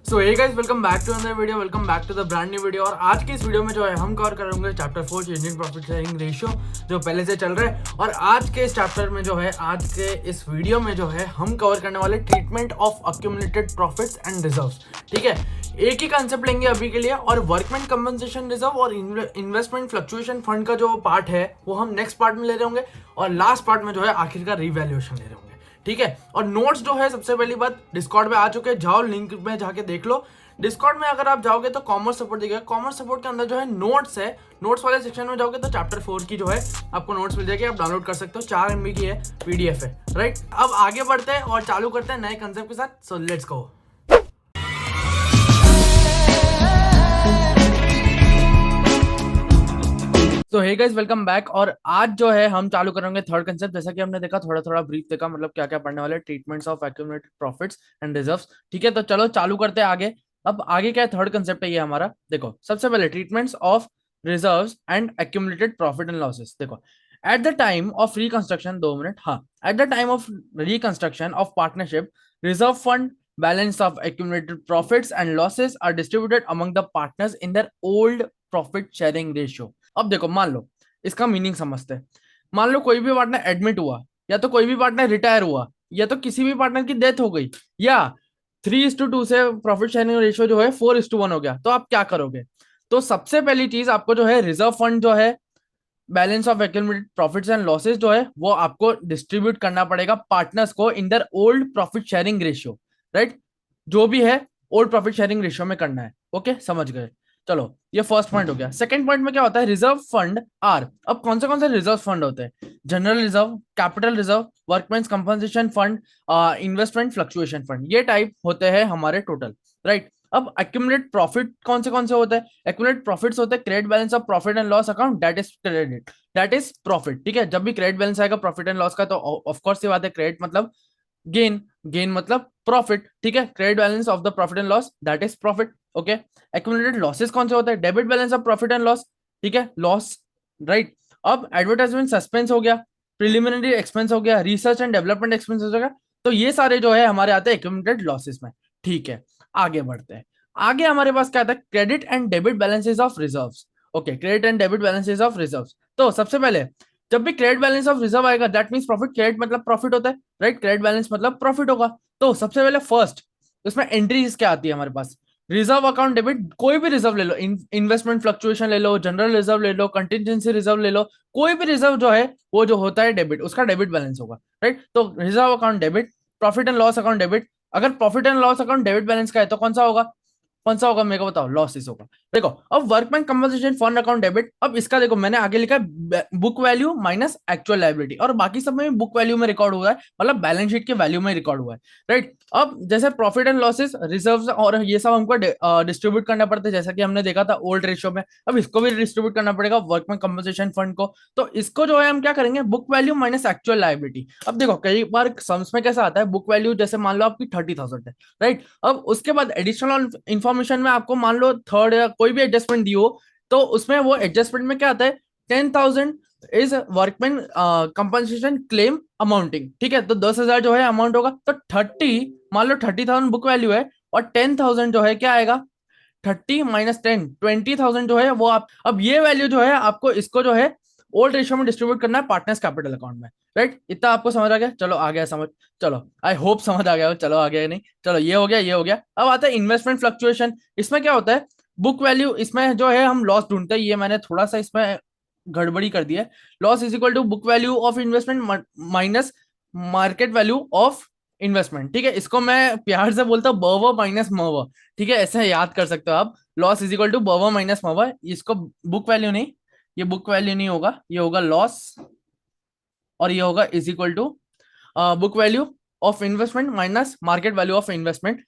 So hey guys, welcome back to another video. Welcome back to the brand new video. और आज की इस video में जो है हम कवर करेंगे chapter 4 changing profit sharing ratio, जो पहले से चल रहा है। और आज के इस चैप्टर में जो है, आज के इस वीडियो में जो है हम कवर करने वाले treatment of accumulated profits and reserves. ठीक है, एक ही कंसेप्ट लेंगे अभी के लिए, और वर्कमैन कंपनसेशन रिजर्व और इन्वेस्टमेंट फ्लक्चुएशन फंड का जो पार्ट है वो हम नेक्स्ट पार्ट में ले रहे होंगे, और लास्ट पार्ट में जो है आखिर का रिवैल्यूएशन ले रहे होंगे। ठीक है, और नोट्स जो है सबसे पहली बात डिस्कॉर्ड में आ चुके हैं, जाओ लिंक में जाके देख लो। डिस्कॉर्ड में अगर आप जाओगे तो कॉमर्स सपोर्ट दिखेगा, कॉमर्स सपोर्ट के अंदर जो है नोट्स है, नोट्स वाले सेक्शन में जाओगे तो चैप्टर 4 की जो है आपको नोट्स मिल जाएगी, आप डाउनलोड कर सकते हो। 4 MB की है, PDF है। राइट, अब आगे बढ़ते हैं और चालू करते हैं नए कंसेप्ट के साथ। So let's go. तो हे गाइस, वेलकम बैक। और आज जो है हम चालू करेंगे थर्ड कंसेप्ट। जैसा कि हमने देखा, थोड़ा थोड़ा ब्रीफ देखा, मतलब क्या क्या पढ़ने वाले, treatments of accumulated profits and reserves. ठीक है, तो चलो चालू करते हैं आगे। अब आगे क्या है, थर्ड कंसेप्ट है ये हमारा। देखो, सबसे पहले treatments of reserves and accumulated profit and losses. देखो, at the time of reconstruction, 2 minute, हाँ, at the time of reconstruction of partnership, reserve fund balance of accumulated profits and losses are distributed among the partners in their old profit sharing ratio. अब देखो, मान लो, इसका meaning समझते हैं। मान लो कोई भी पार्टनर एडमिट हुआ, या तो कोई भी पार्टनर रिटायर हुआ, या तो किसी भी पार्टनर की डेथ हो गई, या 3:2 से प्रॉफिट शेयरिंग रेशियो जो है 4:1 हो गया, तो आप क्या करोगे? तो सबसे पहली चीज आपको जो है रिजर्व फंड जो है, balance of accumulated profits and losses जो है, वो आपको डिस्ट्रीब्यूट करना पड़ेगा पार्टनर्स को in their old profit sharing ratio. Right, जो भी है ओल्ड प्रॉफिट शेयरिंग रेशियो में करना है। ओके, समझ गए? चलो, ये फर्स्ट पॉइंट हो गया। सेकंड पॉइंट में क्या होता है, रिजर्व फंड आर। अब कौन से रिजर्व फंड होते हैं? General reserve, capital reserve, workman's compensation fund, investment fluctuation fund, ये टाइप होते हैं हमारे टोटल। राइट, अब एक्यूमुलेट प्रॉफिट कौन से होते हैं? एक्यूमुलेट प्रॉफिट्स होते हैं credit balance of profit and loss account, that is credit, that is profit. ठीक है, जब भी क्रेडिट बैलेंस आएगा प्रॉफिट एंड लॉस का, तो ऑफ कोर्स ये बात है, क्रेडिट मतलब गेन, गेन मतलब प्रॉफिट। ठीक है, credit balance of the profit and loss, that is profit. Okay, accumulated losses कौन से होते हैं? Debit balance of profit and loss. ठीक है, लॉस। राइट, अब एडवर्टाइजमेंट सस्पेंस हो गया, प्रिलिमिनरी एक्सपेंस हो गया, रिसर्च एंड डेवलपमेंट एक्सपेंस हो जाएगा। तो ये सारे जो है हमारे आते हैं एक्यूमुलेटेड लॉसेस में। ठीक है, आगे बढ़ते हैं। आगे हमारे पास क्या आता है, credit and debit balances of reserves. Okay, credit and debit balances of reserves. तो सबसे पहले, जब भी क्रेडिट बैलेंस ऑफ रिजर्व आएगा, दैट मींस प्रॉफिट, क्रेडिट मतलब प्रॉफिट होता है। राइट, क्रेडिट बैलेंस मतलब प्रॉफिट होगा। तो सबसे पहले फर्स्ट इसमें एंट्रीज क्या आती है हमारे पास? रिजर्व अकाउंट डेबिट, कोई भी रिजर्व ले लो, इन्वेस्टमेंट फ्लक्चुएशन ले लो, जनरल रिजर्व ले लो, कंटिजेंसी रिजर्व ले लो, कोई भी रिजर्व जो है वो जो होता है डेबिट, उसका डेबिट बैलेंस होगा। राइट, तो reserve account debit, profit and loss account debit. अगर profit and loss account debit balance का है तो कौन सा होगा मेरे को बताओ? लॉसेस होगा। देखो, अब workman compensation fund account debit. अब इसका देखो, मैंने आगे लिखा है book value minus actual liability, और बाकी सब में बुक वैल्यू में रिकॉर्ड हुआ है, मतलब बैलेंस शीट के वैल्यू में रिकॉर्ड हुआ है। राइट, अब जैसे प्रॉफिट एंड लॉसेस, रिजर्व्स और ये सब हमको डिस्ट्रीब्यूट करना पड़ता है, जैसा कि हमने देखा था ओल्ड रेशियो में। अब इसको भी डिस्ट्रीब्यूट करना पड़ेगा वर्कमैन कंपनसेशन फंड को। तो इसको जो है हम क्या करेंगे, book value minus actual liability. अब देखो, कई बार सम्स में कैसा आता है, बुक वैल्यू जैसे मान लो आपकी 30,000 है। राइट, अब उसके बाद एडिशनल इंफॉर्मेशन में आपको मान लो थर्ड या कोई भी एडजस्टमेंट दी हो, तो उसमें वो एडजस्टमेंट में क्या आता है, 10,000 is workman compensation claim amounting. ठीक है, तो 10,000 जो है अमाउंट होगा। तो 30, मान लो 30,000 बुक वैल्यू है, और 10,000 जो है क्या आएगा, 30 माइनस 10, 20,000 जो है वो आप, अब ये वैल्यू जो है आपको इसको जो है ओल्ड रेशियो में डिस्ट्रीब्यूट करना है पार्टनर्स कैपिटल अकाउंट में। राइट, इतना आपको समझ आ गया? चलो आ गया समझ। चलो, आई होप समझ आ गया हो। चलो आ गया नहीं, चलो ये हो गया, ये हो गया। अब आता है इन्वेस्टमेंट फ्लक्चुएशन। इसमें क्या होता है, बुक वैल्यू, इसमें जो है हम लॉस ढूंढते हैं, ये मैंने थोड़ा सा इसमें गड़बड़ी कर दी है। Loss is equal to book value of investment minus market value of investment. ठीक है, इसको मैं प्यार से बोलता हूँ बव माइनस मव। ठीक है, ऐसे याद कर सकते हो आप, लॉस इज इक्वल टू बव माइनस मव। इसको बुक वैल्यू नहीं, ये बुक वैल्यू नहीं होगा, ये होगा लॉस, और ये होगा is equal to book value of investment minus market value of investment.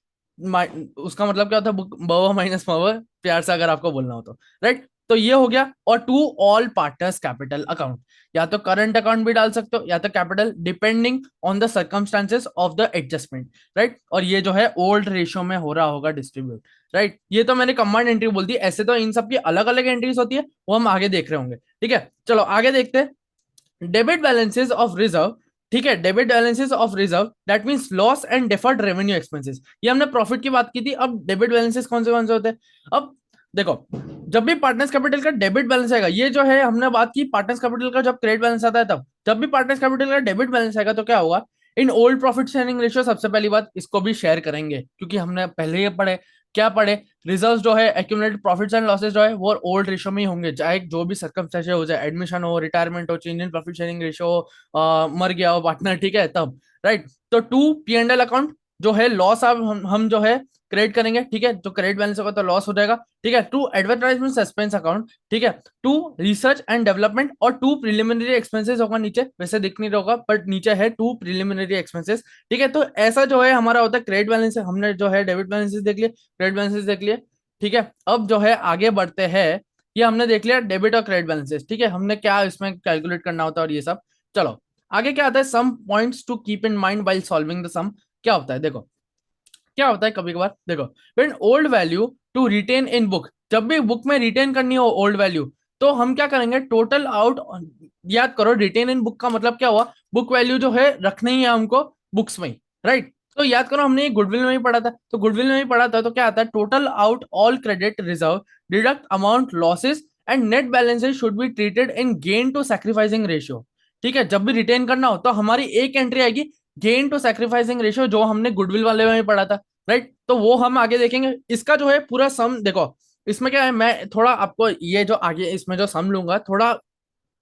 उसका मतलब क्या होता है, बुक बव माइनस मव, प्यार से अगर आपको बोलना हो तो। राइट, तो ये हो गया। और to all partners capital account, या तो करंट अकाउंट भी डाल सकते हो, या तो capital, depending on the circumstances of the adjustment. Right, और ये जो है ओल्ड रेशियो में हो रहा होगा डिस्ट्रीब्यूट। राइट, ये तो मैंने कंबाइंड एंट्री बोल दी, ऐसे तो इन सब की अलग अलग एंट्रीज होती है, वो हम आगे देख रहे होंगे। ठीक है, चलो आगे देखते हैं। डेबिट बैलेंसेस ऑफ रिजर्व ठीक है, debit balances of reserve that means loss and deferred revenue expenses. ये हमने प्रॉफिट की बात की थी, अब डेबिट बैलेंसेस कौन से होते हैं। अब देखो, जब भी पार्टनर्स कैपिटल का डेबिट बैलेंस आएगा, ये जो है हमने बात की पार्टनर्स कैपिटल का जब क्रेडिट बैलेंस आता है तब, जब भी पार्टनर्स कैपिटल का डेबिट बैलेंस आएगा तो क्या होगा, in old profit sharing ratio, सबसे पहली बात इसको भी शेयर करेंगे, क्योंकि हमने पहले ये पढ़े, क्या पढ़े, रिजर्व्स जो है एक्यूमुलेटेड प्रॉफिट्स एंड लॉसेस जो है वो ओल्ड रेशियो में ही होंगे, चाहे जो भी सर्कमस्टेंस हो जाए, एडमिशन हो, रिटायरमेंट हो, change in profit sharing ratio हो, मर गया हो पार्टनर, ठीक है तब, राइट। तो to P and L account जो है लॉस, अब हम जो है क्रेडिट करेंगे, ठीक है, जो क्रेडिट बैलेंस होगा तो लॉस हो जाएगा, ठीक है। टू एडवर्टाइजमेंट सस्पेंस अकाउंट, ठीक है। टू रिसर्च एंड डेवलपमेंट, और टू प्रिलिमिनरी एक्सपेंसेस होगा नीचे, वैसे दिख नहीं रहा होगा बट नीचे है टू प्रिलिमिनरी एक्सपेंसेस, ठीक है। तो ऐसा जो है हमारा होता है क्रेडिट बैलेंस, हमने जो है डेबिट बैलेंसेस देख लिए, क्रेडिट बैलेंसेस देख लिए, ठीक है। अब जो है आगे बढ़ते हैं, ये हमने देख लिया डेबिट और क्रेडिट बैलेंसेस, ठीक है, हमने क्या इसमें कैलकुलेट करना होता है और ये सब। चलो आगे क्या आता है, some points to keep in mind while solving the sum. क्या होता है देखो, क्या होता है कभी कभार देखो, when old value to retain in book, जब भी बुक में रिटेन करनी हो ओल्ड वैल्यू, तो हम क्या करेंगे, टोटल आउट, याद करो रिटेन इन बुक का मतलब क्या हुआ, बुक वैल्यू जो है रखनी ही है हमको बुक्स में, राइट। तो याद करो हमने गुडविल में ही पढ़ा था, तो गुडविल में ही पढ़ा था, तो क्या आता है, total out all credit reserve deduct amount losses and net balances should be treated in gain to sacrificing ratio, ठीक है। जब भी रिटेन करना हो तो हमारी एक एंट्री आएगी गेन टू सैक्रिफाइसिंग रेशियो, जो हमने गुडविल वाले में ही पढ़ा था, राइट। तो वो हम आगे देखेंगे, इसका जो है पूरा सम देखो, इसमें क्या है, मैं थोड़ा आपको ये जो आगे इसमें जो सम लूंगा थोड़ा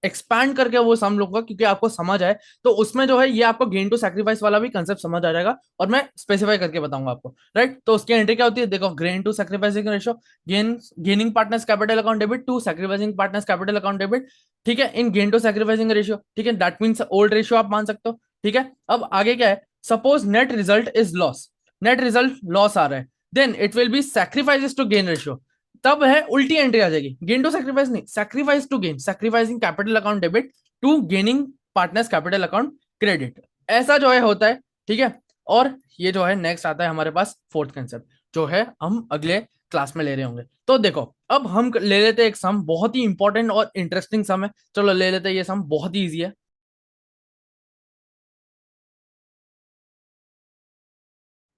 एक्सपैंड करके वो सम लूंगा, क्योंकि आपको समझ आए, तो उसमें जो है ये आपको गेन टू सैक्रिफाइस वाला भी कंसेप्ट समझ आ जाएगा, और मैं स्पेसिफाई करके बताऊंगा आपको, राइट। तो उसकी एंट्री क्या होती है देखो, gain to sacrificing ratio, gaining partners capital account debit to sacrificing partners capital account debit, ठीक है, in gain to sacrificing ratio, ठीक है, दैट मींस ओल्ड रेशियो आप मान सकते हो, ठीक है। अब आगे क्या है, suppose net result is loss, net result loss आ रहा है, then it will be sacrifices to gain ratio, तब है उल्टी एंट्री आ जाएगी, गेन टू सैक्रिफाइस नहीं, sacrifice to gain, sacrificing capital account debit to gaining partners capital account credit, ऐसा जो है होता है, ठीक है। और ये जो है नेक्स्ट आता है हमारे पास फोर्थ कंसेप्ट, जो है हम अगले क्लास में ले रहे होंगे। तो देखो अब हम ले लेते हैं एक सम, बहुत ही इंपॉर्टेंट और इंटरेस्टिंग सम है, चलो ले लेते हैं, ये सम बहुत ही ईजी है।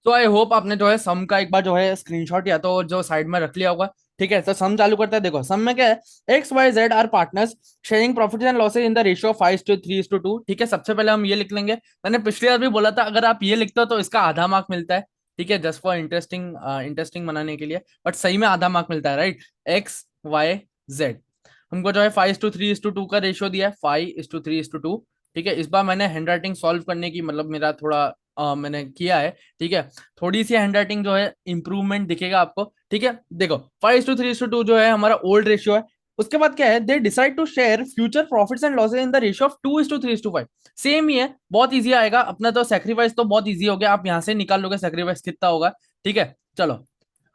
तो आई होप आपने जो है सम का एक बार जो है स्क्रीनशॉट या तो जो साइड में रख लिया होगा, ठीक है। तो सम चालू करते हैं, देखो सम में क्या है, X Y Z are partners sharing profits and losses in the ratio 5:3:2, ठीक है। सबसे पहले हम ये लिख लेंगे, मैंने पिछली बार भी बोला था अगर आप ये लिखते हो तो इसका आधा मार्क मिलता है, ठीक है, जस्ट फॉर इंटरेस्टिंग इंटरेस्टिंग बनाने के लिए, बट सही में आधा मार्क मिलता है, राइट। एक्स वाई जेड, हमको जो है 5:3:2 का रेशियो दिया है, 5:3:2, ठीक है। इस बार मैंने हैंड राइटिंग सॉल्व करने की मतलब मेरा थोड़ा मैंने किया है, ठीक है, थोड़ी सी हैंड राइटिंग जो है इंप्रूवमेंट दिखेगा आपको, ठीक है। देखो 5:3:2 जो है हमारा ओल्ड रेशियो है, उसके बाद क्या है, they decide to share future profits and losses in the ratio of 2:3:5, same ही है, बहुत इजी आएगा अपना, तो सेक्रीफाइस तो बहुत इजी हो गया, आप यहां से निकाल लोगे सेक्रीफाइस कितना होगा, ठीक है। चलो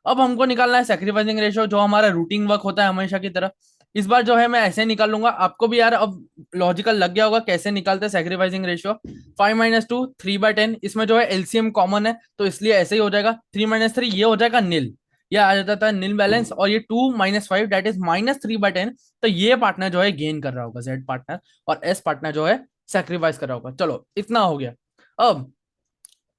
अब हमको निकालना है सेक्रीफाइसिंग रेशियो, जो हमारा रूटीन वर्क होता है हमेशा की तरह, इस बार जो है मैं ऐसे निकाल लूंगा, आपको भी यार अब लॉजिकल लग गया होगा कैसे निकालते हैं सेक्रीफाइसिंग रेशियो। 5 - 2 3/10, इसमें जो है एलसीएम कॉमन है, तो इसलिए ऐसे ही हो जाएगा, 3 - 3 ये हो जाएगा नील, ये आ जाता था नील बैलेंस, और ये 2 - 5 दैट इज -3/10, तो ये पार्टनर जो है गेन कर रहा होगा जेड पार्टनर, और एस पार्टनर जो है सेक्रीफाइस कर रहा होगा। चलो इतना हो गया। अब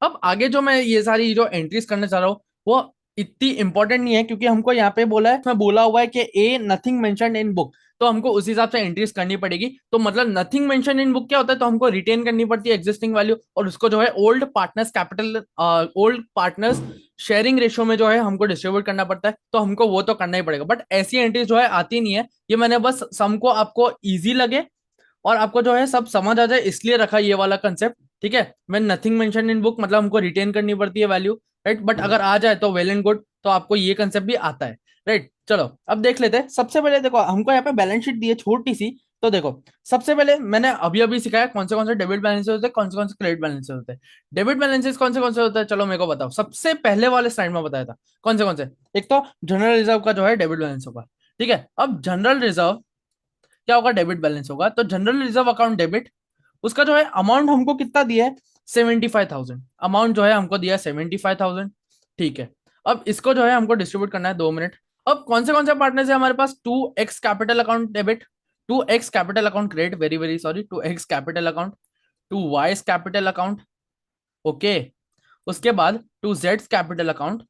अब आगे जो मैं ये सारी जो एंट्रीज करने चाह रहा हूँ वो इतनी इंपॉर्टेंट नहीं है, क्योंकि हमको यहाँ पे बोला है, इसमें बोला हुआ है कि ए नथिंग मेंशन्ड इन बुक, तो हमको उस हिसाब से एंट्रीज करनी पड़ेगी। तो मतलब नथिंग मेंशन इन बुक क्या होता है, तो हमको रिटेन करनी पड़ती है एग्जिस्टिंग वैल्यू, और उसको जो है old partners capital, old partners sharing ratio में जो है हमको डिस्ट्रीब्यूट करना पड़ता है, तो हमको वो तो करना ही पड़ेगा, बट ऐसी एंट्रीज जो है आती नहीं है, ये मैंने बस सम को आपको ईजी लगे और आपको जो है सब समझ आ जाए इसलिए रखा ये वाला कंसेप्ट, ठीक है। मैं नथिंग मेंशन इन बुक मतलब हमको रिटेन करनी पड़ती है वैल्यू, राइट, बट अगर आ जाए तो वेल एंड गुड, तो आपको ये कंसेप्ट भी आता है, राइट। चलो अब देख लेते हैं, सबसे पहले देखो हमको यहाँ पे बैलेंस शीट दी है छोटी सी, तो देखो सबसे पहले मैंने अभी अभी सिखाया कौन से डेबिट बैलेंसेस होते हैं, कौन से क्रेडिट बैलेंसेस होते हैं। डेबिट बैलेंसेस कौन से होते हैं, चलो मेरे को बताओ, सबसे पहले वाले स्लाइड में बताया था कौन से। एक तो जनरल रिजर्व का जो है डेबिट बैलेंस होगा, ठीक है। अब जनरल रिजर्व क्या होगा, डेबिट बैलेंस होगा, तो जनरल रिजर्व अकाउंट डेबिट, उसका जो है अमाउंट हमको कितना दिया है, 75,000, अमाउंट जो है हमको दिया है 75,000, ठीक है। अब इसको जो है हमको डिस्ट्रीब्यूट करना है 2 मिनट। अब कौन से पार्टनर्स है हमारे पास, 2x capital account debit, 2x capital account credit, very very sorry, 2x capital account, to Y's capital account. Okay, उसके बाद टू जेड्स कैपिटल अकाउंट।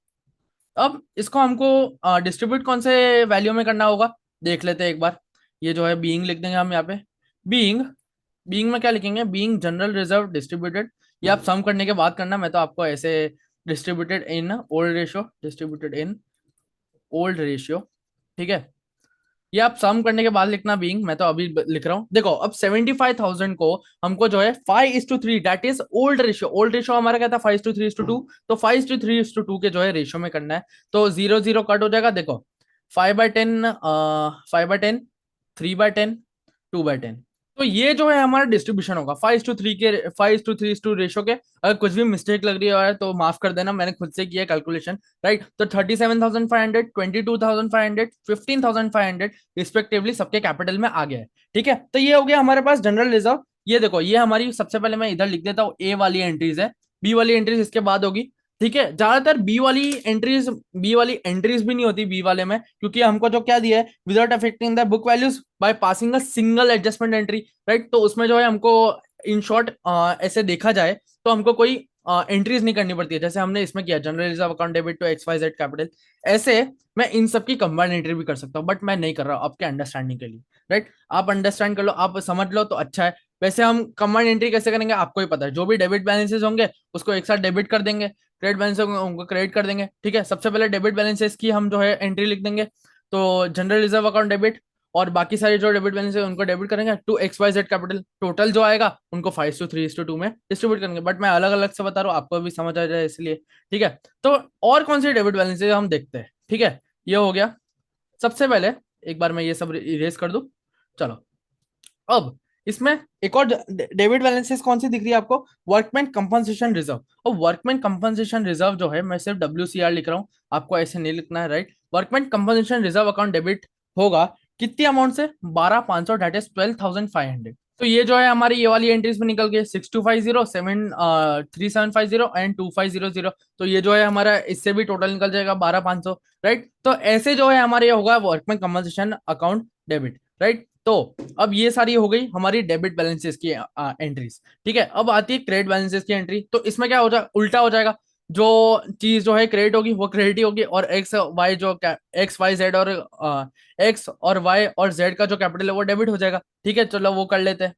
अब इसको हमको डिस्ट्रीब्यूट कौन से वैल्यू में करना होगा, देख लेते हैं एक बार। ये जो है बीइंग लिख देंगे हम यहाँ पे। बीइंग, बीइंग में क्या लिखेंगे, बीइंग जनरल रिजर्व डिस्ट्रीब्यूटेड। ये आप सम करने के बाद करना, मैं तो आपको ऐसे distributed in old ratio, distributed in old ratio, ठीक है। ये आप सम करने के बाद लिखना बीइंग, मैं तो अभी लिख रहा हूँ। देखो अब 75,000 को हमको जो है 5:3, that is old ratio. Old ratio हमारा क्या था, 5:3:2। तो 5:3:2 के जो है रेशियो में करना है। तो 0 0 कट हो जाएगा। देखो 5/10, 5/10, 3/10, 2/10। तो ये जो है हमारा डिस्ट्रीब्यूशन होगा 5:3 के, 5:3 रेशियो के। अगर कुछ भी मिस्टेक लग रही है तो माफ कर देना, मैंने खुद से किया कैलकुलेशन, राइट। तो 37,500, 22,500, 15,500 रिस्पेक्टिवली सबके कैपिटल में आ गया है, ठीक है। तो ये हो गया हमारे पास जनरल रिजर्व। ये देखो, ये हमारी सबसे पहले मैं इधर लिख देता हूँ, ए वाली एंट्रीज है, बी वाली एंट्रीज इसके बाद होगी, ठीक है। ज्यादातर बी वाली एंट्रीज भी नहीं होती बी वाले में, क्योंकि हमको जो क्या दिया है, without affecting the book values by passing a single adjustment entry, right. तो उसमें जो है हमको इन शॉर्ट ऐसे देखा जाए तो हमको कोई एंट्रीज नहीं करनी पड़ती है, जैसे हमने इसमें किया general reserve account debit to XYZ capital. ऐसे मैं इन सब की कंबाइंड एंट्री भी कर सकता हूँ, बट मैं नहीं कर रहा हूँ आपके अंडरस्टैंडिंग के लिए, राइट। आप अंडरस्टैंड कर लो, आप समझ लो तो अच्छा है। वैसे हम कंबाइंड एंट्री कैसे करेंगे आपको ही पता है, जो भी डेबिट बैलेंसेस होंगे उसको एक साथ डेबिट कर देंगे, क्रेडिट बैलेंस उनको क्रेडिट कर देंगे, ठीक है। सबसे पहले डेबिट बैलेंसेस की हम जो है एंट्री लिख देंगे। तो जनरल रिजर्व अकाउंट डेबिट, और बाकी सारे जो डेबिट बैलेंस है उनको डेबिट करेंगे टू XYZ कैपिटल। टोटल जो आएगा उनको 5:3:2 में डिस्ट्रीब्यूट करेंगे, बट मैं अलग अलग से बता रहा हूँ, आपको भी समझ आ जाए इसलिए, ठीक है। तो और कौन से डेबिट बैलेंस है हम देखते हैं, ठीक है। ये हो गया सबसे पहले, एक बार मैं ये सब इरेज कर दूं। चलो अब इसमें एक और डेबिट बैलेंसेस कौन सी दिख रही है आपको, वर्कमैन कंपनसेशन रिजर्व। और वर्कमैन कंपनसेशन रिजर्व जो है, मैं सिर्फ WCR लिख रहा हूँ, आपको ऐसे नहीं लिखना है, right. Workman compensation reserve account debit होगा कितनी अमाउंट से, 12,500, दैट इज 12,500। तो ये जो है हमारी ये वाली एंट्रीज में निकल गई, 6,250, 3,750 एंड 2,500। तो ये जो है हमारा इससे भी टोटल निकल जाएगा 12,500, राइट। तो ऐसे जो है हमारे ये होगा workman compensation account debit, right. तो अब ये सारी हो गई हमारी डेबिट बैलेंसेस की एंट्रीज, ठीक है। अब आती है क्रेडिट बैलेंसेस की एंट्री। तो इसमें क्या हो जाएगा, उल्टा हो जाएगा। जो चीज जो है क्रेडिट होगी वो क्रेडिट ही होगी, और एक्स वाई जेड और एक्स और वाई और जेड का जो कैपिटल है वो डेबिट हो जाएगा, ठीक है। चलो वो कर लेते हैं।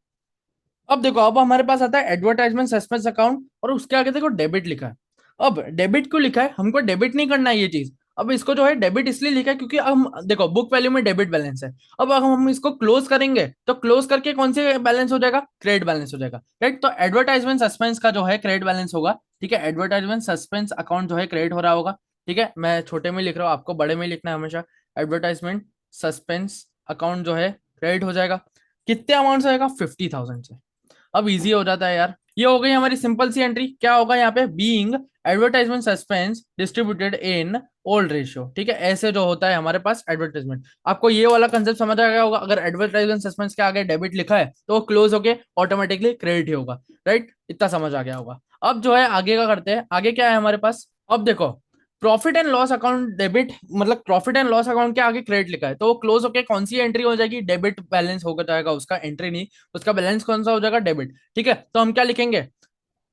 अब देखो, अब हमारे पास आता है एडवर्टाइजमेंट सस्पेंस अकाउंट, और उसके आगे देखो डेबिट लिखा है। अब डेबिट क्यों लिखा है, हमको डेबिट नहीं करना है ये चीज। अब इसको जो है डेबिट इसलिए लिखा है क्योंकि हम देखो बुक वैल्यू में डेबिट बैलेंस है। अब अगर हम इसको क्लोज करेंगे तो क्लोज करके कौन से बैलेंस हो जाएगा, क्रेडिट बैलेंस हो जाएगा, राइट। तो एडवर्टाइजमेंट सस्पेंस का जो है क्रेडिट बैलेंस होगा, ठीक है। एडवर्टाइजमेंट सस्पेंस अकाउंट जो है क्रेडिट हो रहा होगा, ठीक है। मैं छोटे में लिख रहा हूँ, आपको बड़े में लिखना है हमेशा। एडवर्टाइजमेंट सस्पेंस अकाउंट जो है क्रेडिट हो जाएगा, कितने अमाउंट से आएगा, 50,000 से। अब इजी हो जाता है यार। ये हो गई हमारी सिंपल सी एंट्री। क्या होगा यहाँ पे, being advertisement suspense distributed in old ratio, ठीक है। ऐसे जो होता है हमारे पास एडवर्टाइजमेंट, आपको ये वाला कंसेप्ट समझ आ गया होगा। अगर एडवर्टाइजमेंट सस्पेंस के आगे डेबिट लिखा है तो वो क्लोज होके ऑटोमेटिकली क्रेडिट ही होगा, राइट। इतना समझ आ गया होगा। अब जो है आगे का करते हैं, आगे क्या है हमारे पास। अब देखो, profit and loss account debit, मतलब प्रॉफिट एंड लॉस अकाउंट के आगे क्रेडिट लिखा है तो वो क्लोज होके कौन सी एंट्री हो जाएगी, डेबिट बैलेंस होकर जाएगा उसका, एंट्री नहीं, उसका बैलेंस कौन सा हो जाएगा, डेबिट, ठीक है। तो हम क्या लिखेंगे,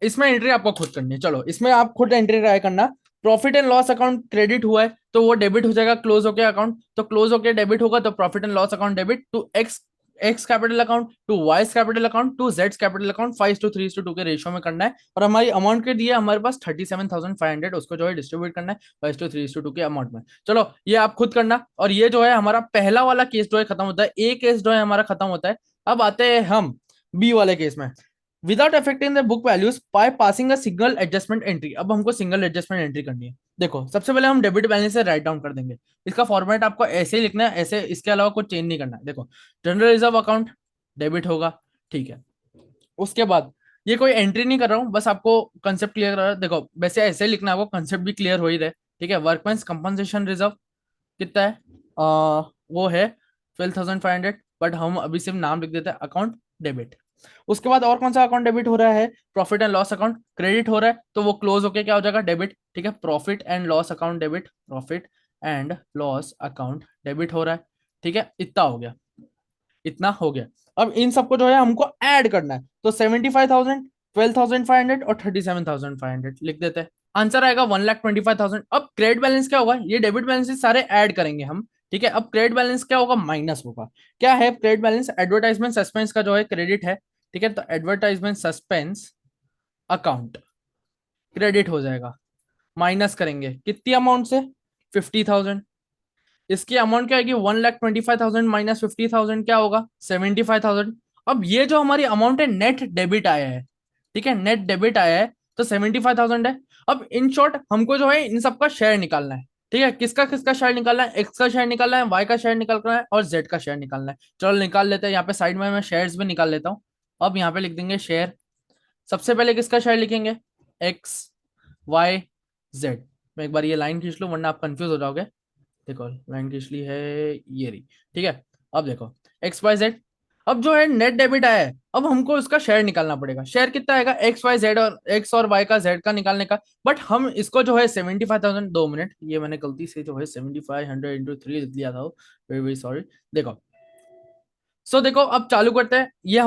इसमें एंट्री आपको खुद करनी है। चलो इसमें आप खुद एंट्री ट्राई करना। Profit and loss account credit हुआ है तो वो डेबिट हो जाएगा क्लोज होके अकाउंट, तो क्लोज होके डेबिट होगा, तो profit and loss account debit to X X capital account to Y's capital account to जेड्स कैपिटल अकाउंट, 5:3:2 के रेशियो में करना है। और हमारी अमाउंट के दिए हमारे पास 37,500, उसको जो है डिस्ट्रीब्यूट करना है 5:3:2 के अमाउंट में। चलो ये आप खुद करना। और ये जो है हमारा पहला वाला केस जो है खत्म होता है, ए केस जो है हमारा खत्म होता है। अब आते हैं हम बी वाले केस में, without affecting the book values by passing a single adjustment entry. अब हमको सिंगल एडजस्टमेंट एंट्री करनी है। देखो सबसे पहले हम डेबिट बैलेंस से राइट डाउन कर देंगे। इसका फॉर्मेट आपको ऐसे ही लिखना है, ऐसे, इसके अलावा कुछ चेंज नहीं करना है। देखो जनरल रिजर्व अकाउंट डेबिट होगा, ठीक है। उसके बाद ये कोई एंट्री नहीं कर रहा हूँ, बस आपको कंसेप्ट क्लियर कर रहा है। देखो वैसे ऐसे लिखना है, आपको कंसेप्ट भी क्लियर हो ही रहे, ठीक है। वर्कमैन्स कंपनसेशन रिजर्व कितना है, वो है 12,500, बट हम अभी सिर्फ नाम लिख देते हैं अकाउंट डेबिट। उसके बाद और कौन सा अकाउंट डेबिट हो रहा है, profit and loss account credit हो रहा है, तो वो क्लोज होके क्या हो जाएगा, डेबिट, ठीक है। Profit and loss account debit, profit and loss account debit हो रहा है, ठीक है। इतना हो गया, इतना हो गया। अब इन सबको जो है हमको ऐड करना है, तो 75,000, 12,500 और 37,500 लिख देते हैं। आंसर आएगा 1,25,000। अब क्रेडिट बैलेंस क्या होगा, ये डेबिट बैलेंस सारे ऐड करेंगे हम, ठीक है। अब क्रेडिट बैलेंस क्या होगा, माइनस होगा। क्या है क्रेडिट बैलेंस, एडवर्टाइजमेंट सस्पेंस का जो है क्रेडिट है, ठीक है। तो एडवर्टाइजमेंट सस्पेंस अकाउंट क्रेडिट हो जाएगा, माइनस करेंगे कितनी अमाउंट से, 50,000। इसकी अमाउंट क्या आएगी, 1,25,000 माइनस 50,000 क्या होगा, 75,000। अब ये जो हमारी अमाउंट है नेट डेबिट आया है, ठीक है, नेट डेबिट आया है, तो 75,000 है। अब इन शॉर्ट हमको जो है इन सबका शेयर निकालना है, ठीक है। किसका किसका शेयर निकालना है, एक्स का शेयर निकालना है, वाई का शेयर निकालना है और जेड का शेयर निकालना है। चलो निकाल लेते हैं, यहाँ पे साइड में मैं शेयर्स भी निकाल लेता हूँ। अब यहाँ पे लिख देंगे शेयर। सबसे पहले किसका शेयर लिखेंगे, एक्स वाई जेड। मैं एक बार ये लाइन खींच लूं वरना आप कंफ्यूज हो जाओगे। देखो लाइन खींच ली है, ये रही, ठीक है। अब देखो एक्स वाई जेड, अब जो है नेट डेबिट आया है, अब हमको इसका शेयर निकालना पड़ेगा। शेयर कितना आएगा, एक्स वाई जेड और एक्स और वाई का जेड का निकालने का। बट हम इसको जो है 75,000, 2 मिनट, ये मैंने गलती से जो है 7500 इंटू 3 लिख दिया था, वेरी वेरी सॉरी। देखो देखो अब चालू करते हैं। ये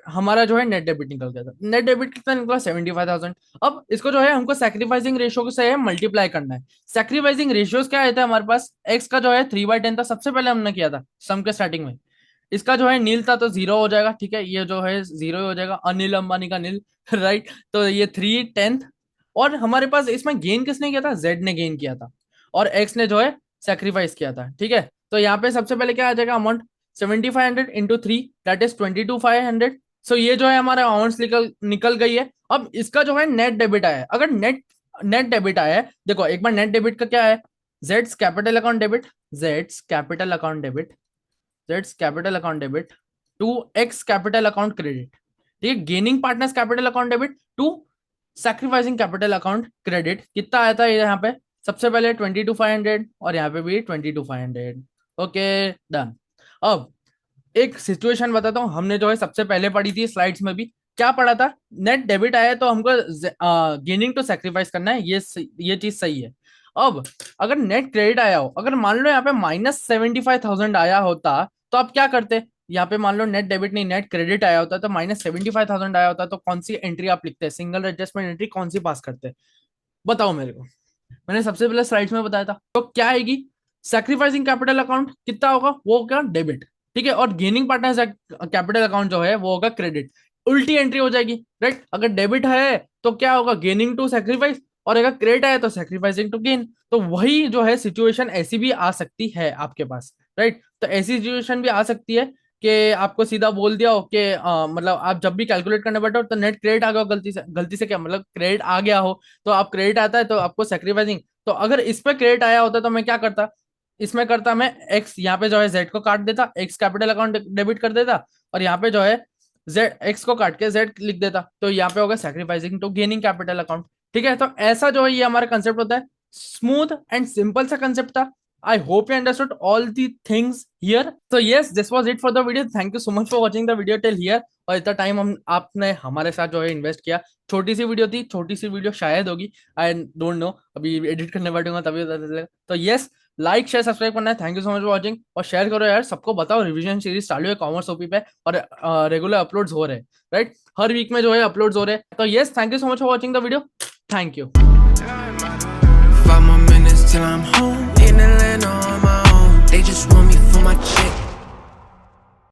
हमारा जो है नेट डेबिट निकल गया था। नेट डेबिट कितना निकला, 75,000। अब इसको जो है हमको सैक्रिफाइसिंग रेशियो से मल्टीप्लाई करना है। सैक्रिफाइसिंग रेशियोज क्या आए थे हमारे पास, एक्स का जो है 3/10 था, सबसे पहले हमने किया था सम के स्टार्टिंग में। इसका जो है नील था तो 0 हो जाएगा, ठीक है, ये जो है 0 हो जाएगा, अनिल अंबानी का नील राइट। तो ये 3/10। और हमारे पास इसमें गेन किसने किया था, जेड ने गेन किया था, और एक्स ने जो है सेक्रीफाइस किया था, ठीक है। तो यहाँ पे सबसे पहले क्या आ जाएगा अमाउंट, 7500 इंटू 3 दैट इज 22,500। सो ये जो है हमारा अमाउंट निकल निकल गई है। अब इसका जो है नेट डेबिट आया है। अगर नेट नेट डेबिट आया है, देखो एक बार नेट डेबिट का क्या है, Jades capital account debit, Jades capital account debit, Jades capital account debit to x capital account credit, ठीक है। Gaining partners capital account debit to sacrificing capital account credit. कितना आया था यहाँ पे, सबसे पहले 22,500 और यहाँ पे भी 22,500। Okay done. अब एक सिचुएशन बताता हूँ, हमने जो है सबसे पहले पढ़ी थी स्लाइड्स में भी, क्या पढ़ा था, नेट डेबिट आया है तो हमको गेनिंग टू सैक्रिफाइस करना है, ये चीज सही है। अब अगर नेट क्रेडिट आया हो, अगर मान लो यहाँ पे -75,000 आया होता तो आप क्या करते, यहाँ पे मान लो नेट डेबिट नहीं नेट क्रेडिट आया होता तो -75,000 आया होता, तो कौन सी एंट्री आप लिखते हैं, सिंगल एडजस्टमेंट एंट्री कौन सी पास करते, बताओ मेरे को। मैंने सबसे पहले स्लाइड्स में बताया था, तो क्या आएगी, सैक्रिफाइसिंग कैपिटल अकाउंट कितना होगा, वो होगा डेबिट, ठीक है। और गेनिंग पार्टनर कैपिटल अकाउंट जो है वो होगा क्रेडिट। उल्टी एंट्री हो जाएगी, राइट। अगर डेबिट है तो क्या होगा, गेनिंग टू सैक्रिफाइस, और अगर क्रेडिट आया तो सैक्रिफाइसिंग टू गेन। तो वही जो है सिचुएशन ऐसी भी आ सकती है आपके पास, राइट। तो ऐसी सिचुएशन भी आ सकती है कि आपको सीधा बोल दिया हो कि मतलब आप जब भी कैलकुलेट करने बैठो तो नेट क्रेडिट आ गया हो, गलती से क्या मतलब क्रेडिट आ गया हो, तो आप क्रेडिट आता है तो आपको सैक्रिफाइसिंग, तो अगर इस पे क्रेडिट आया होता तो मैं क्या करता, इसमें करता मैं एक्स, यहाँ पे जो है जेड को काट देता, एक्स कैपिटल अकाउंट डेबिट कर देता, और यहाँ पे जो है जेड एक्स को काट के जेड लिख देता, तो यहाँ पे होगा sacrificing to gaining capital account, ठीक है। तो ऐसा जो है ये हमारा कंसेप्ट होता है, स्मूथ एंड सिंपल सा कंसेप्ट था। I hope you understood all the things here. So yes, this was it for the video. Thank you so much for watching the video till here. और इतना time हम आपने हमारे साथ जो है इन्वेस्ट किया। छोटी सी वीडियो थी, छोटी सी वीडियो शायद होगी, आई डोंट नो, अभी एडिट करने बैठूंगा तभी पता चलेगा। तो यस, लाइक शेयर सब्सक्राइब करना है। Thank you so much for watching, और शेयर करो यार, सबको बताओ रिवीजन सीरीज चालू है कॉमर्स ओपी पे, और रेगुलर अपलोड्स हो रहे हैं, राइट। हर वीक में जो है अपलोड्स हो रहे हैं। तो yes, thank you so much for watching the video, thank you. 5 more minutes till I'm home in Atlanta on my own. They just want me for my check.